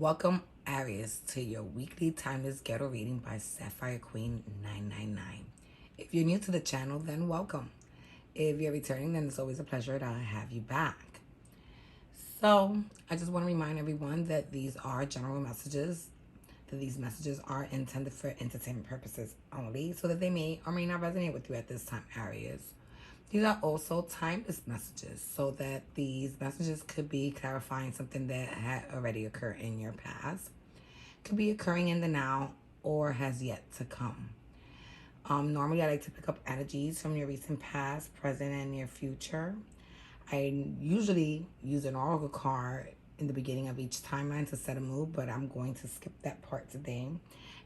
Welcome, Aries, to your weekly timeless ghetto reading by Sapphire Queen 999. If you're new to the channel, then welcome. If you're returning, then it's always a pleasure to have you back. So, I just want to remind everyone that these are general messages, that these messages are intended for entertainment purposes only, so that they may or may not resonate with you at this time, Aries. These are also timeless messages, so that these messages could be clarifying something that had already occurred in your past, could be occurring in the now, or has yet to come. Normally, I like to pick up energies from your recent past, present, and near future. I usually use an oracle card in the beginning of each timeline to set a mood, but I'm going to skip that part today.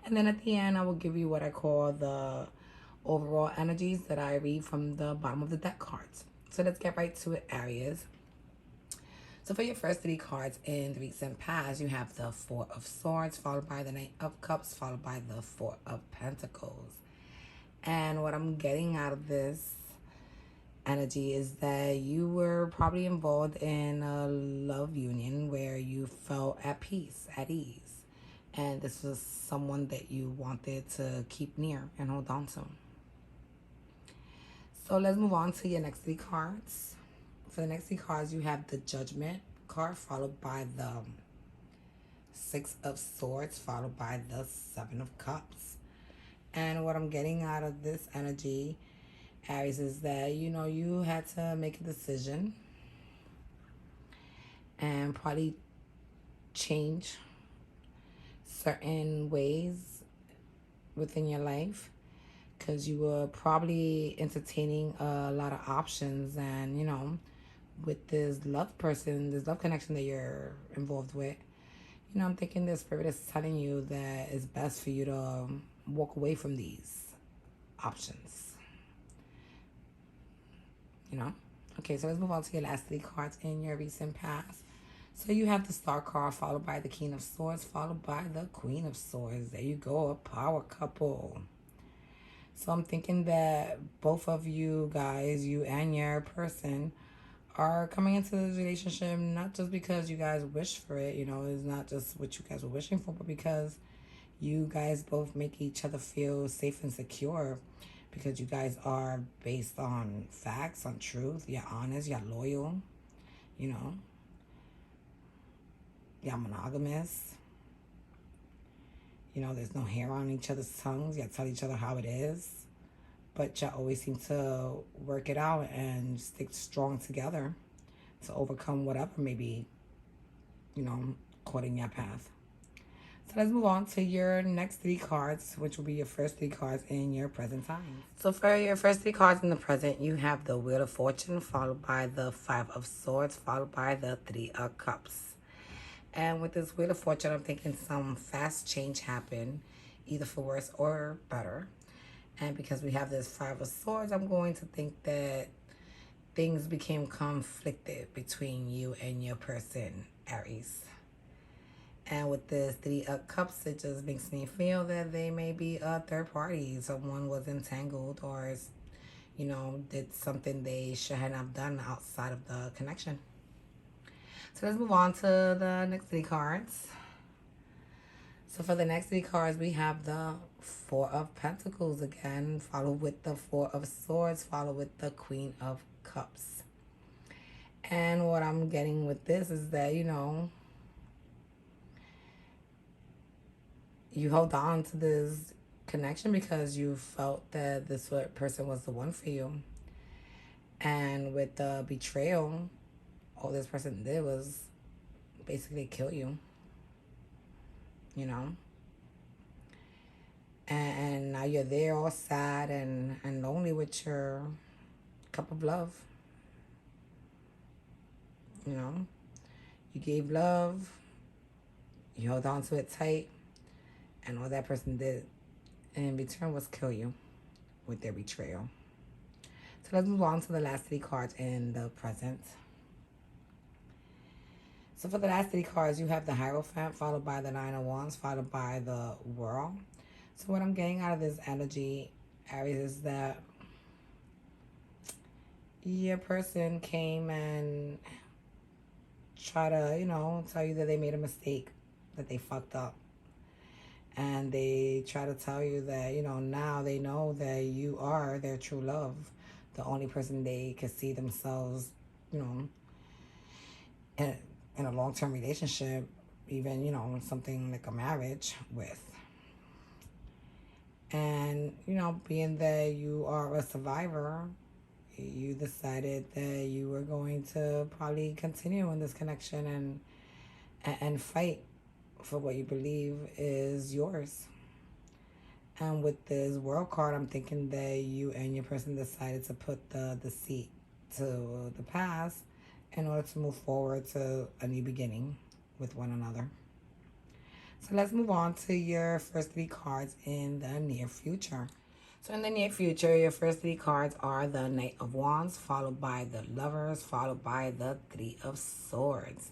And then at the end, I will give you what I call the overall energies that I read from the bottom of the deck cards. So let's get right to it, Aries. So for your first three cards in the recent past, you have the Four of Swords, followed by the Knight of Cups, followed by the Four of Pentacles. And what I'm getting out of this energy is that you were probably involved in a love union where you felt at peace, at ease. And this was someone that you wanted to keep near and hold on to. So let's move on to your next three cards. For the next three cards, you have the Judgment card, followed by the Six of Swords, followed by the Seven of Cups. And what I'm getting out of this energy, Aries, is that, you had to make a decision and probably change certain ways within your life, because you were probably entertaining a lot of options. And with this love person, this love connection that you're involved with, I'm thinking the spirit is telling you that it's best for you to walk away from these options. Okay, so let's move on to your last three cards in your recent past. So you have the Star card, followed by the King of Swords, followed by the Queen of Swords. There you go, a power couple. So I'm thinking that both of you guys, you and your person, are coming into this relationship not just because you guys wish for it, it's not just what you guys were wishing for, but because you guys both make each other feel safe and secure, because you guys are based on facts, on truth. You're honest, you're loyal, you're monogamous. There's no hair on each other's tongues. You tell each other how it is. But you always seem to work it out and stick strong together to overcome whatever may be, caught in your path. So let's move on to your next three cards, which will be your first three cards in your present time. So for your first three cards in the present, you have the Wheel of Fortune, followed by the Five of Swords, followed by the Three of Cups. And with this Wheel of Fortune, I'm thinking some fast change happened, either for worse or better. And because we have this Five of Swords, I'm going to think that things became conflicted between you and your person, Aries. And with this Three of Cups, it just makes me feel that they may be a third party. Someone was entangled or, did something they shouldn't have done outside of the connection. So let's move on to the next three cards. So for the next three cards, we have the Four of Pentacles again, followed with the Four of Swords, followed with the Queen of Cups. And what I'm getting with this is that, you hold on to this connection because you felt that this person was the one for you. And with the betrayal, all this person did was basically kill you. And now you're there all sad and lonely with your cup of love. You gave love, you held on to it tight, and all that person did in return was kill you with their betrayal. So let's move on to the last three cards in the present. So for the last three cards, you have the Hierophant, followed by the Nine of Wands, followed by the World. So what I'm getting out of this energy, Aries, is that your person came and try to, tell you that they made a mistake that they fucked up. And they try to tell you that, now they know that you are their true love, the only person they could see themselves, you know, in, in a long-term relationship, even, something like a marriage with. And, being that you are a survivor, you decided that you were going to probably continue in this connection and fight for what you believe is yours. And with this world card, I'm thinking that you and your person decided to put the deceit to the past in order to move forward to a new beginning with one another. So let's move on to your first three cards in the near future. So in the near future, your first three cards are the Knight of Wands, followed by the Lovers, followed by the Three of Swords.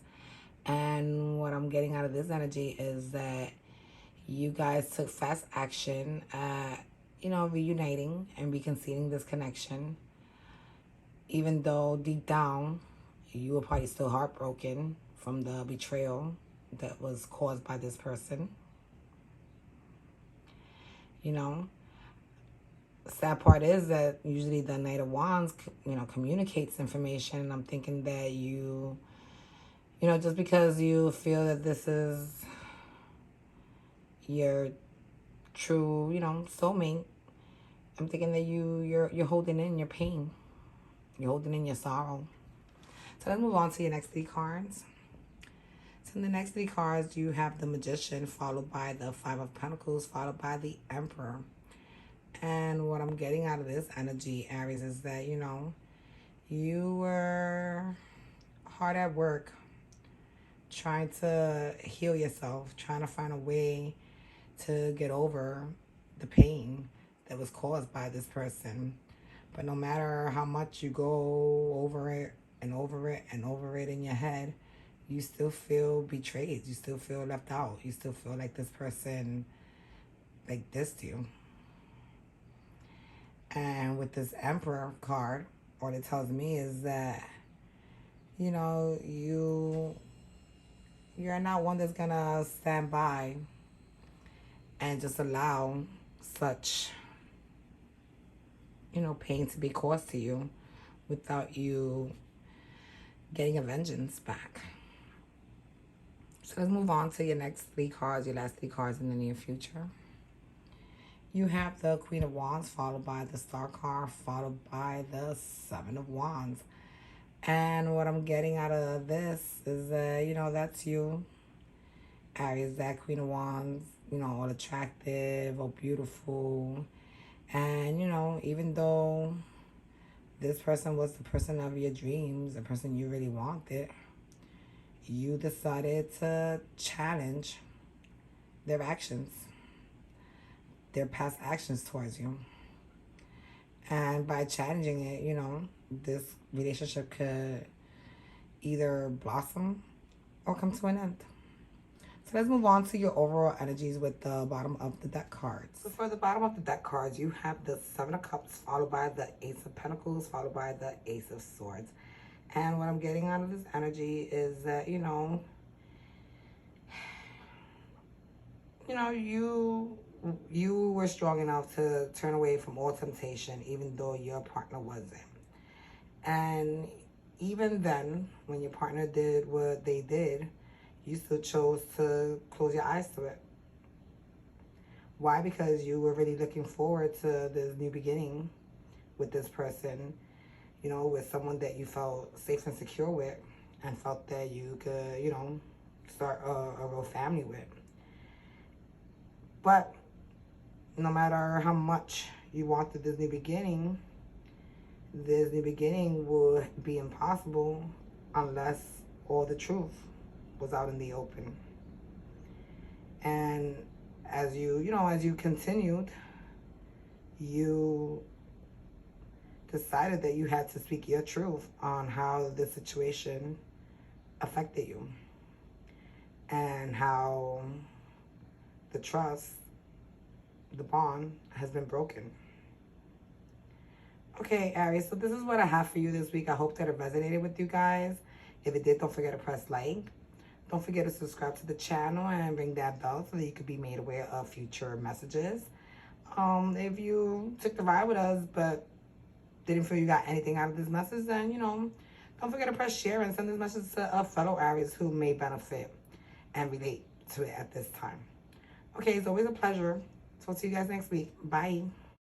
And what I'm getting out of this energy is that you guys took fast action at, reuniting and reconciling this connection. Even though deep down, you were probably still heartbroken from the betrayal that was caused by this person. Sad part is that usually the Knight of Wands, communicates information. And I'm thinking that you, just because you feel that this is your true, soulmate, I'm thinking that you're holding in your pain. You're holding in your sorrow. So let's move on to your next three cards. So in the next three cards, you have the Magician, followed by the Five of Pentacles, followed by the Emperor. And what I'm getting out of this energy, Aries, is that, you were hard at work trying to heal yourself, trying to find a way to get over the pain that was caused by this person. But no matter how much you go over it and over it and over it in your head, you still feel betrayed. You still feel left out. You still feel like this person dissed you. And with this Emperor card, what it tells me is that, you're not one that's gonna stand by and just allow such, pain to be caused to you without you getting a vengeance back. So let's move on to your next three cards, your last three cards in the near future. You have the Queen of Wands, followed by the Star card, followed by the Seven of Wands. And what I'm getting out of this is that, that's you, Aries, that Queen of Wands, all attractive, all beautiful. And, even though this person was the person of your dreams, the person you really wanted, you decided to challenge their actions, their past actions towards you. And by challenging it, this relationship could either blossom or come to an end. So let's move on to your overall energies with the bottom of the deck cards. So for the bottom of the deck cards, you have the Seven of Cups, followed by the Ace of Pentacles, followed by the Ace of Swords. And what I'm getting out of this energy is that, you were strong enough to turn away from all temptation, even though your partner wasn't. And even then, when your partner did what they did, you still chose to close your eyes to it. Why? Because you were really looking forward to this new beginning with this person, with someone that you felt safe and secure with and felt that you could, start a real family with. But no matter how much you wanted this new beginning would be impossible unless all the truth was out in the open. And as you continued, you decided that you had to speak your truth on how the situation affected you and how the trust, the bond, has been broken. Okay, Aries, so this is what I have for you this week. I hope that it resonated with you guys. If it did, don't forget to press like. Don't forget to subscribe to the channel and ring that bell so that you could be made aware of future messages. If you took the ride with us but didn't feel you got anything out of this message, then, don't forget to press share and send this message to a fellow Aries who may benefit and relate to it at this time. Okay, it's always a pleasure. Talk to you guys next week. Bye.